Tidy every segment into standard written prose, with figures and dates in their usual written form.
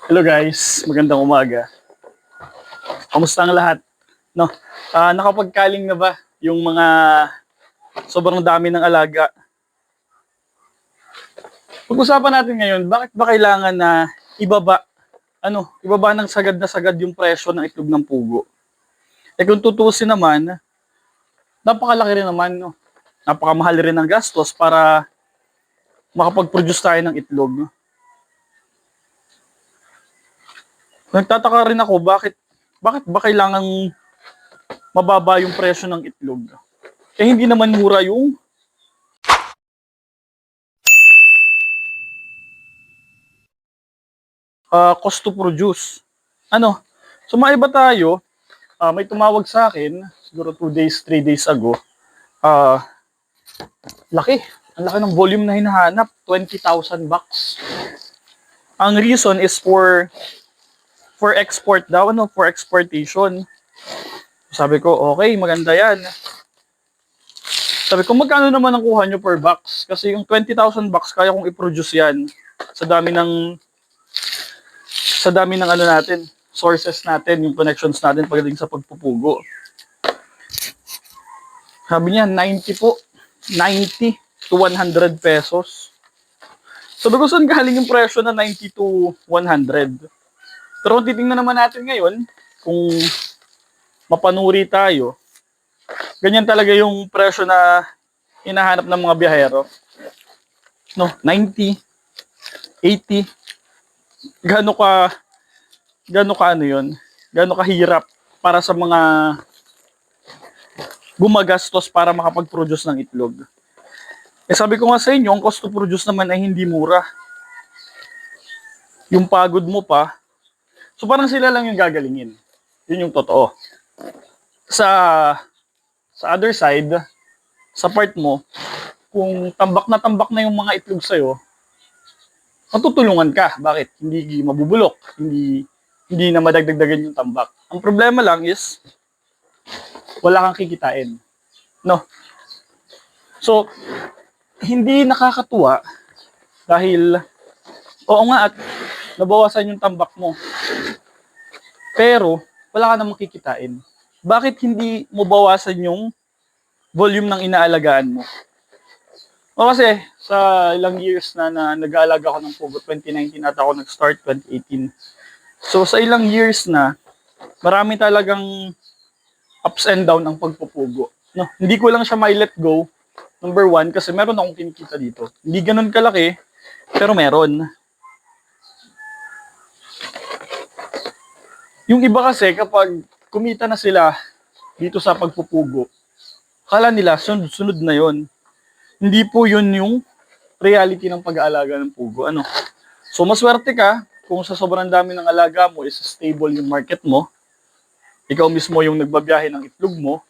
Hello guys, magandang umaga. Kamusta ang lahat? No, nakapagkaling na ba yung mga sobrang dami ng alaga? Pag-usapan natin ngayon, bakit ba kailangan na ibaba, ibaba ng sagad na sagad yung presyo ng itlog ng pugo? Kung tutuusin naman, napakalaki rin naman, no? Napakamahal rin ng gastos para makapag-produce tayo ng itlog. Nagtataka rin ako, bakit ba kailangan mababa yung presyo ng itlog? Hindi naman mura yung cost to produce. Ano? Sumaiba tayo. May tumawag sa akin, siguro 2 days, 3 days ago. Ah, laki. Ang laki ng volume na hinahanap, 20,000 bucks. Ang reason is for export daw, for exportation. Sabi ko, okay, maganda yan. Sabi ko, magkano naman ang kuha nyo per box? Kasi yung 20,000 bucks, kaya kong i-produce yan sa dami ng natin, sources natin, yung connections natin pagdating sa pagpupugo. Sabi niya, 90 po. 90 to 100 pesos. Sabi ko, saan galing yung presyo na 90 to 100? Pero kung titingnan naman natin ngayon, kung mapanuri tayo, ganyan talaga yung presyo na hinahanap ng mga biyahero. No, 90, 80, gaano ka yun? Gaano kahirap para sa mga gumagastos para makapag-produce ng itlog. Sabi ko nga sa inyo, ang cost to produce naman ay hindi mura. Yung pagod mo pa, so parang sila lang yung gagalingin. Yun yung totoo. Sa other side, sa part mo, kung tambak na yung mga itlog sa'yo, matutulungan ka. Bakit? Hindi mabubulok. Hindi na madagdagdagan yung tambak. Ang problema lang is, wala kang kikitain. No? So, hindi nakakatuwa dahil, oo nga at nabawasan yung tambak mo. Pero, wala ka namang kikitain. Bakit hindi mo bawasan yung volume ng inaalagaan mo? O kasi, sa ilang years na nag-aalaga ako ng pugo, 2019 at ako nag-start, 2018. So, sa ilang years na, marami talagang ups and down ang pagpupugo. No, hindi ko lang siya may let go. Number one, kasi meron akong kinikita dito. Hindi ganun kalaki, pero meron. Yung iba kasi, kapag kumita na sila dito sa pagpupugo, kala nila sunod na yon. Hindi po yun yung reality ng pag-aalaga ng pugo. So, maswerte ka kung sa sobrang dami ng alaga mo is stable yung market mo. Ikaw mismo yung nagbabiyahe ng itlog mo.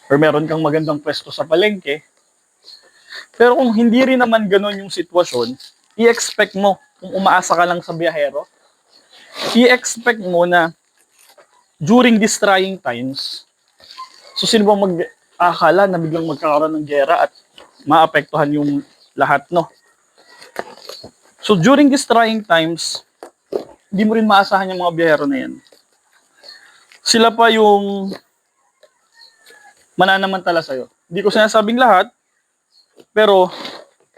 Or meron kang magandang pwesto sa palengke. Pero kung hindi rin naman ganun yung sitwasyon, i-expect mo, kung umaasa ka lang sa biyahero, i-expect mo na during these trying times, so sino bang mag-akala na biglang magkakaroon ng gera at maapektuhan yung lahat, no? So during these trying times, hindi mo rin maasahan yung mga biyahero na yan. Sila pa yung mananamantala sa'yo. Hindi ko sinasabing lahat, pero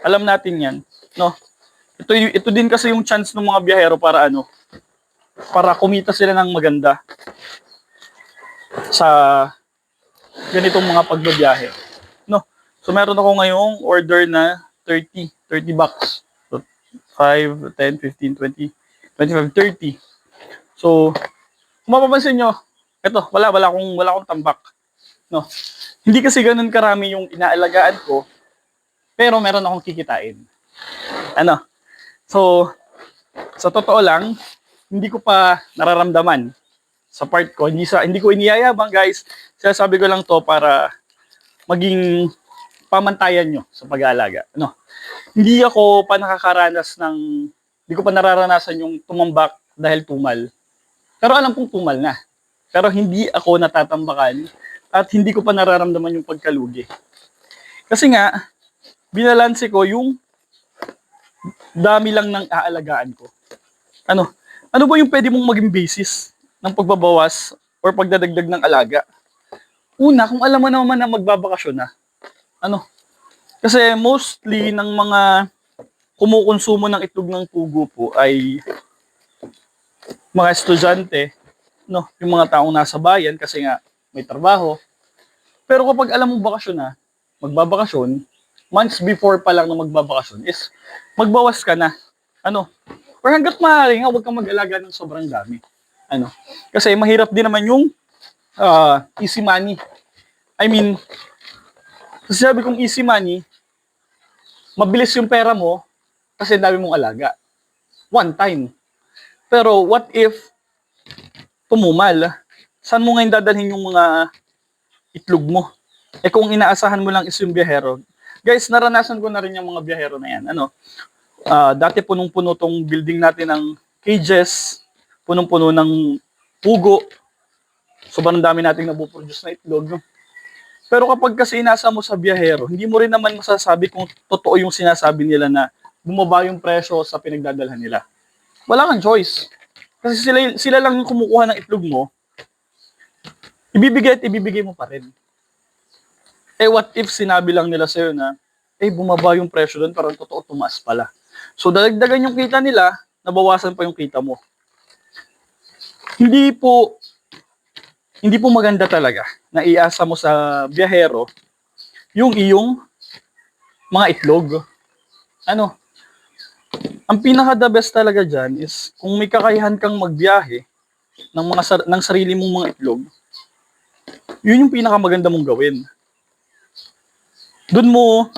alam natin yan, no? Ito din kasi yung chance ng mga biyahero para kumita sila ng maganda sa ganitong mga pagbabiyahe, no? So meron ako ngayong order na 30 bucks. So 5, 10, 15, 20, 25, 30. So kung mapapansin nyo, wala akong tambak, no? Hindi kasi ganun karami yung inaalagaan ko, pero meron akong kikitain. So sa totoo lang, hindi ko pa nararamdaman sa part ko. Hindi ko iniyayabang, guys. Sinasabi ko lang to para maging pamantayan nyo sa pag-aalaga. Hindi ako pa hindi ko pa nararanasan yung tumambak dahil tumal. Pero alam kong tumal na. Pero hindi ako natatambakan at hindi ko pa nararamdaman yung pagkalugi. Kasi nga, binalanse ko yung dami lang ng aalagaan ko. Ano? Ano ba yung pwede mong maging basis ng pagbabawas or pagdadagdag ng alaga? Una, kung alam mo naman na magbabakasyon na, ano? Kasi mostly ng mga kumukonsumo ng itlog ng pugo po ay mga estudyante, no? Yung mga taong nasa bayan kasi nga may trabaho. Pero kapag alam mo bakasyon na, magbabakasyon, months before pa lang na magbabakasyon is magbawas ka na. Ano? Or hanggat maaari nga, huwag kang mag-alaga ng sobrang dami. Ano? Kasi mahirap din naman yung easy money. I mean, kasi sabi kong easy money, mabilis yung pera mo kasi dami mong alaga. One time. Pero what if tumumal? Saan mo ngayon dadalhin yung mga itlog mo? Eh kung inaasahan mo lang is yung biyahero. Guys, naranasan ko na rin yung mga biyahero na yan. Ano? Dati punong-puno tong building natin ng cages, punong-puno ng pugo. Sobrang dami nating nabuproduce na itlog. Pero kapag kasi inasa mo sa biyahero, hindi mo rin naman masasabi kung totoo yung sinasabi nila na bumaba yung presyo sa pinagdadalhan nila. Wala kang choice. Kasi sila lang yung kumukuha ng itlog mo, ibibigay at ibibigay mo pa rin. Eh what if sinabi lang nila sa'yo na, bumaba yung presyo doon, pero totoo tumaas pala. So dadagdagan yung kita nila, nabawasan pa yung kita mo. Hindi po maganda talaga na iasa mo sa biyahero yung iyong mga itlog. Ano? Ang pinaka the best talaga dyan is kung may kakayahan kang magbiyahe ng sarili mong mga itlog, yun yung pinaka maganda mong gawin. Doon mo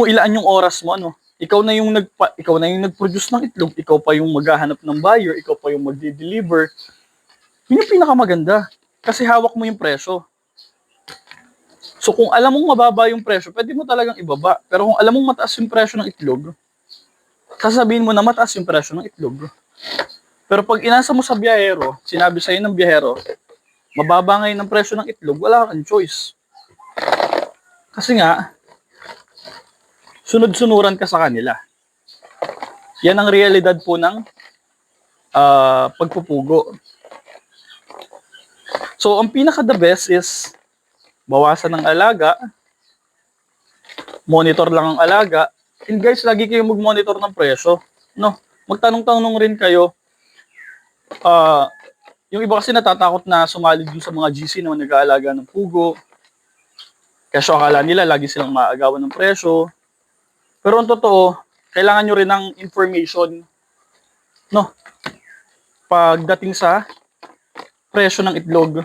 ilaan yung oras mo, ano? Ikaw na yung nag-produce ng itlog, ikaw pa yung maghahanap ng buyer, ikaw pa yung magde-deliver. Yun yung pinakamaganda kasi hawak mo yung presyo. So kung alam mong mababa yung presyo, pwede mo talagang ibaba. Pero kung alam mong mataas yung presyo ng itlog, sasabihin mo na mataas yung presyo ng itlog. Pero pag inasa mo sa biyahero, sinabi sa'yo ng biyahero, mababa ngayon ang presyo ng itlog, wala kang choice. Kasi nga, sunod-sunuran ka sa kanila. Yan ang realidad po ng pagpupugo. So, ang pinaka-the best is bawasan ng alaga, monitor lang ang alaga, and guys, lagi kayong mag-monitor ng presyo. No? Magtanong-tanong rin kayo. Yung iba kasi natatakot na sumali dun sa mga GC na nag-aalaga ng pugo. Kasi akala nila lagi silang maagawan ng presyo. Pero ang totoo, kailangan nyo rin ng information, no? Pagdating sa presyo ng itlog.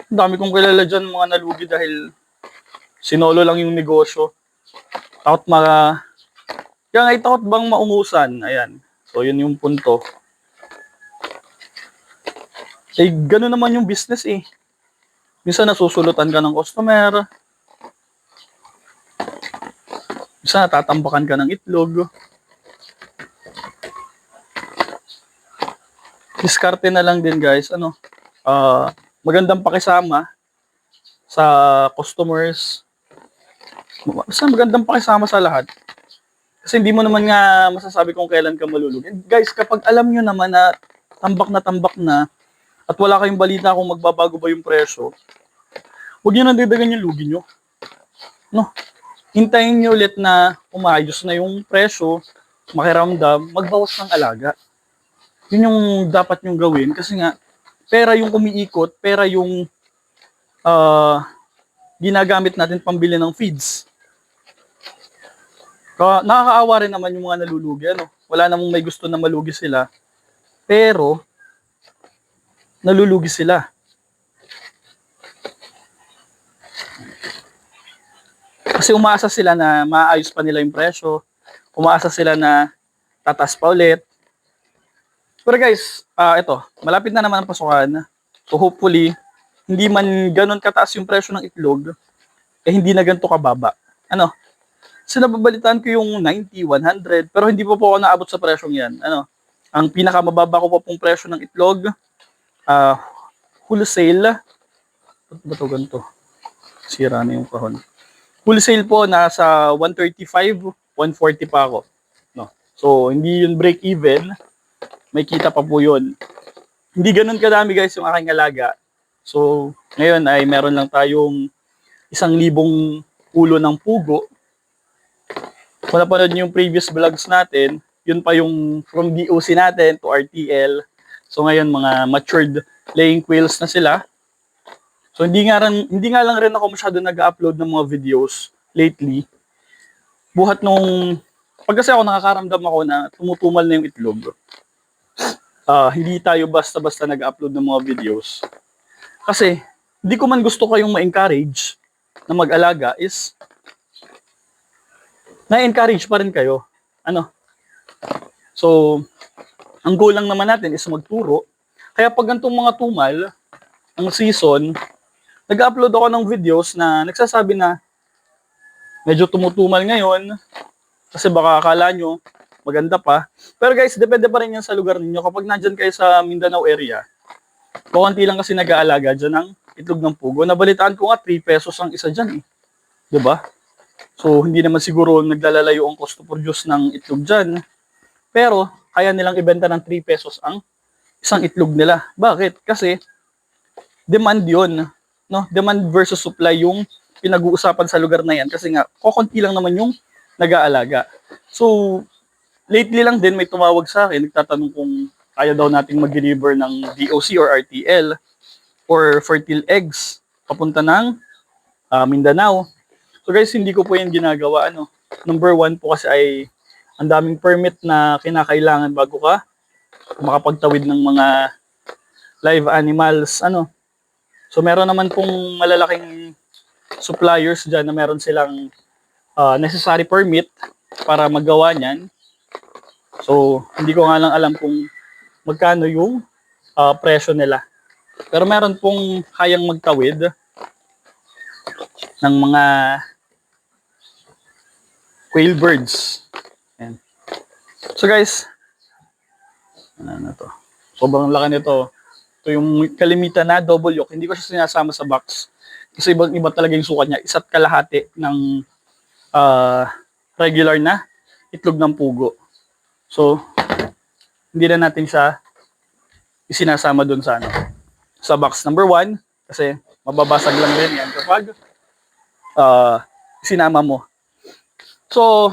Ang dami kong kilala dyan mga nalugi dahil sinolo lang yung negosyo. Kaya nga takot bang maungusan? Ayan. So yun yung punto. Gano'n naman yung business eh. Minsan nasusulutan ka ng customer. Minsan natatambakan ka ng itlog. Diskarte na lang din guys. Magandang pakisama sa customers. Basta magandang pakisama sa lahat. Kasi hindi mo naman nga masasabi kung kailan ka malulugi. Guys, kapag alam nyo naman na tambak na at wala kayong balita kung magbabago ba yung presyo, huwag nyo nang didagan yung lugi nyo. No? Hintayin nyo ulit na umayos na yung presyo, makiramdam, magbawas ng alaga. Yun yung dapat nyong gawin kasi nga, pera yung umiikot, pera yung ginagamit natin pambili ng feeds. Nakakaawa rin naman yung mga nalulugi. Wala namang may gusto na malugi sila. Pero, nalulugi sila. Kasi umaasa sila na maayos pa nila yung presyo. Umaasa sila na tatas pa ulit. Pero guys, ito, malapit na naman ang pasukan. So hopefully, hindi man ganun kataas yung presyo ng itlog, hindi na ganito kababa. So nababalitaan ko yung 90, 100, pero hindi po ako naabot sa presyong yan. Ang pinakamababa ko po pong presyo ng itlog, wholesale, ba't ba ganito? Sira na yung kahon. Wholesale po, nasa 135, 140 pa ako. No? So, hindi yun break even. May kita pa po yun. Hindi ganun kadami guys yung aking alaga. So, ngayon ay meron lang tayong 1,000 ulo ng pugo. Kung napanood niyo yung previous vlogs natin, yun pa yung from DOC natin to RTL. So ngayon mga matured laying quails na sila. So hindi nga lang rin ako masyado nag-upload ng mga videos lately. Buhat nung pag kasi ako nakakaramdam ako na tumutumal na yung itlog. Hindi tayo basta-basta nag-upload ng mga videos. Kasi hindi ko man gusto kayong ma-encourage na mag-alaga is na-encourage pa rin kayo. Ano? So, ang goal lang naman natin is magturo. Kaya pag ganitong mga tumal, ang season, nag-upload ako ng videos na nagsasabi na medyo tumutumal ngayon kasi baka akala nyo maganda pa. Pero guys, depende pa rin yan sa lugar ninyo. Kapag nandyan kayo sa Mindanao area, kukunti lang kasi nag-aalaga dyan ng itlog ng pugo. Nabalitaan ko nga 3 pesos ang isa dyan eh. Diba? So, hindi naman siguro naglalalayo ang cost to produce ng itlog dyan. Pero, kaya nilang ibenta ng 3 pesos ang isang itlog nila. Bakit? Kasi, demand yon, no? Demand versus supply yung pinag-uusapan sa lugar na yan. Kasi nga, kukunti lang naman yung nag-aalaga. So, lately lang din may tumawag sa akin, nagtatanong kung kaya daw nating mag-deliver ng DOC or RTL or fertile eggs papunta ng Mindanao. So guys, hindi ko po yan ginagawa. Number 1 po kasi ay ang daming permit na kinakailangan bago ka makapagtawid ng mga live animals. So meron naman pong malalaking suppliers dyan na meron silang necessary permit para magawa niyan. So hindi ko nga lang alam kung magkano yung presyo nila. Pero meron pong kayang magtawid ng mga quail birds. Ayan. So guys, ano to? Sobrang laki nito. Ito yung kalimitan na double yolk. Hindi ko siya sinasama sa box. Kasi ibang-iba talaga yung sukat niya. 1.5 ng regular na itlog ng pugo. So, hindi na natin siya isinasama doon sa box number 1 kasi mababasag lang din yan kapag sinama mo. So,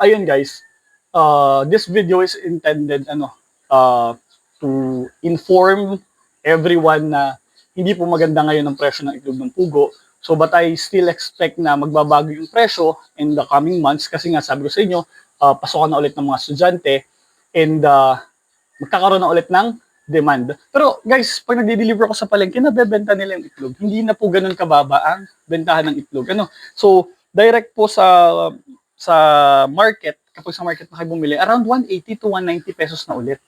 ayun guys. This video is intended to inform everyone na hindi po maganda ngayon ang presyo ng itlog ng pugo. So, but I still expect na magbabago yung presyo in the coming months kasi nga sabi ko sa inyo, pasokan na ulit ng mga estudyante and magkakaroon na ulit ng demand. Pero guys, pag nagde-deliver ako sa palengke, nabebenta nila yung itlog. Hindi na po ganun kababa ang bentahan ng itlog. So, direct po sa market, kapag sa market na kayo bumili, around 180 to 190 pesos na ulit.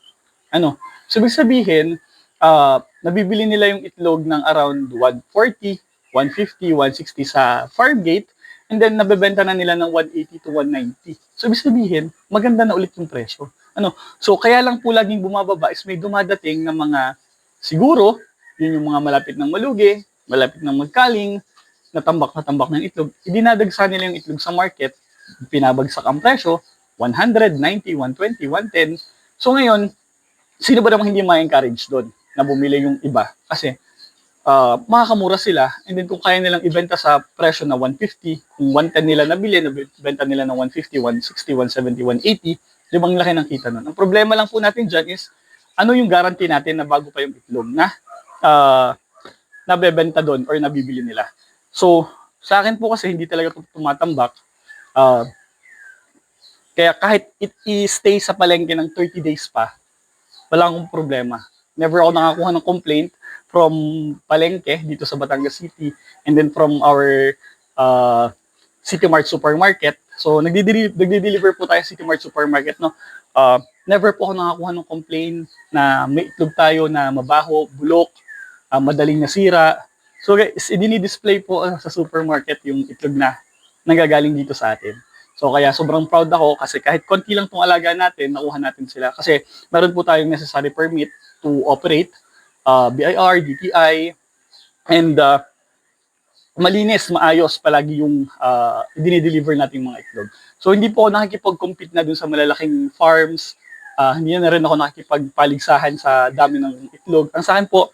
So, ibig sabihin, nabibili nila yung itlog ng around 140, 150, 160 sa farm gate, and then nabebenta na nila ng 180 to 190. So, ibig sabihin, maganda na ulit yung presyo. So, kaya lang po laging bumababa is may dumadating na mga, siguro, yun yung mga malapit ng malugi, malapit ng magkaling, natambak ng itlog, idinadagsa nila yung itlog sa market, pinabagsak ang presyo, 100, 90, 120, 110. So ngayon, sino ba namang hindi ma-encourage doon na bumili yung iba? Kasi makakamura sila, and then kung kaya nilang ibenta sa presyo na 150, kung 110 nila nabili, nabenta nila ng 150, 160, 170, 180, di bang laki ng kita nun? Ang problema lang po natin dyan is, ano yung guarantee natin na bago pa yung itlog na nabebenta doon or nabibili nila? So, sa akin po kasi hindi talaga tumatambak. Kaya kahit i-stay sa palengke ng 30 days pa, wala akong problema. Never ako nakakuha ng complaint from palengke dito sa Batangas City and then from our City Mart Supermarket. So, nagdi-deliver po tayo sa City Mart Supermarket, no? Never po ako nakakuha ng complaint na may itlog tayo na mabaho, bulok, madaling nasira. So guys, i-display po sa supermarket yung itlog na nanggagaling dito sa atin. So kaya sobrang proud ako kasi kahit konti lang itong alaga natin, nakuha natin sila. Kasi meron po tayong necessary permit to operate, BIR, DTI, and malinis, maayos palagi yung dinideliver natin mga itlog. So hindi po ako nakikipag-compete na dun sa malalaking farms, hindi na rin ako nakikipagpaligsahan sa dami ng itlog. Ang sa akin po,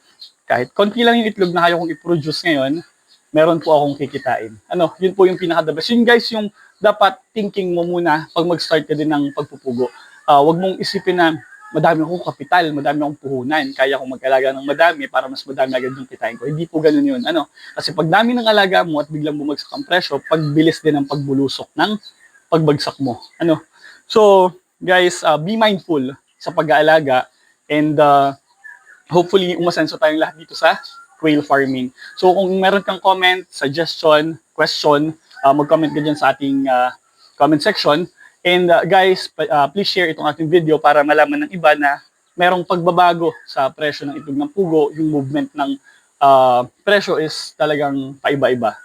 kahit konti lang yung itlog na kaya kong i-produce ngayon, meron po akong kikitain. Yun po yung pinaka-the best. Yun guys, yung dapat thinking mo muna pag mag-start ka din ng pagpupugo. Wag mong isipin na madami akong kapital, madami akong puhunan, kaya akong mag-alaga ng madami para mas madami agad yung kitain ko. Hindi po ganun yun. Kasi pag dami ng alaga mo at biglang bumagsak ang presyo, pagbilis din ang pagbulusok ng pagbagsak mo. So, guys, be mindful sa pag-aalaga and hopefully umasenso tayong lahat dito sa quail farming. So kung meron kang comment, suggestion, question, mag-comment ka dyan sa ating comment section. And guys, please share itong ating video para malaman ng iba na merong pagbabago sa presyo ng itlog ng pugo. Yung movement ng presyo is talagang paiba-iba.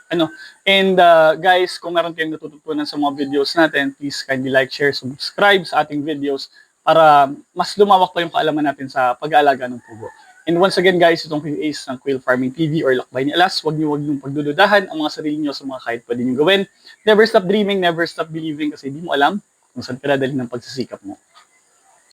And guys, kung meron kayong natututunan sa mga videos natin, please kindly like, share, subscribe sa ating videos para mas lumawak pa yung kaalaman natin sa pag-aalaga ng pugo. And once again guys, itong Ace ng Quail Farming TV or Lakbay ni Alas, huwag niyo pagdududahan ang mga sarili niyo sa mga kahit pwede niyo gawin. Never stop dreaming, never stop believing kasi hindi mo alam kung saan ka dadalhin ng pagsisikap mo.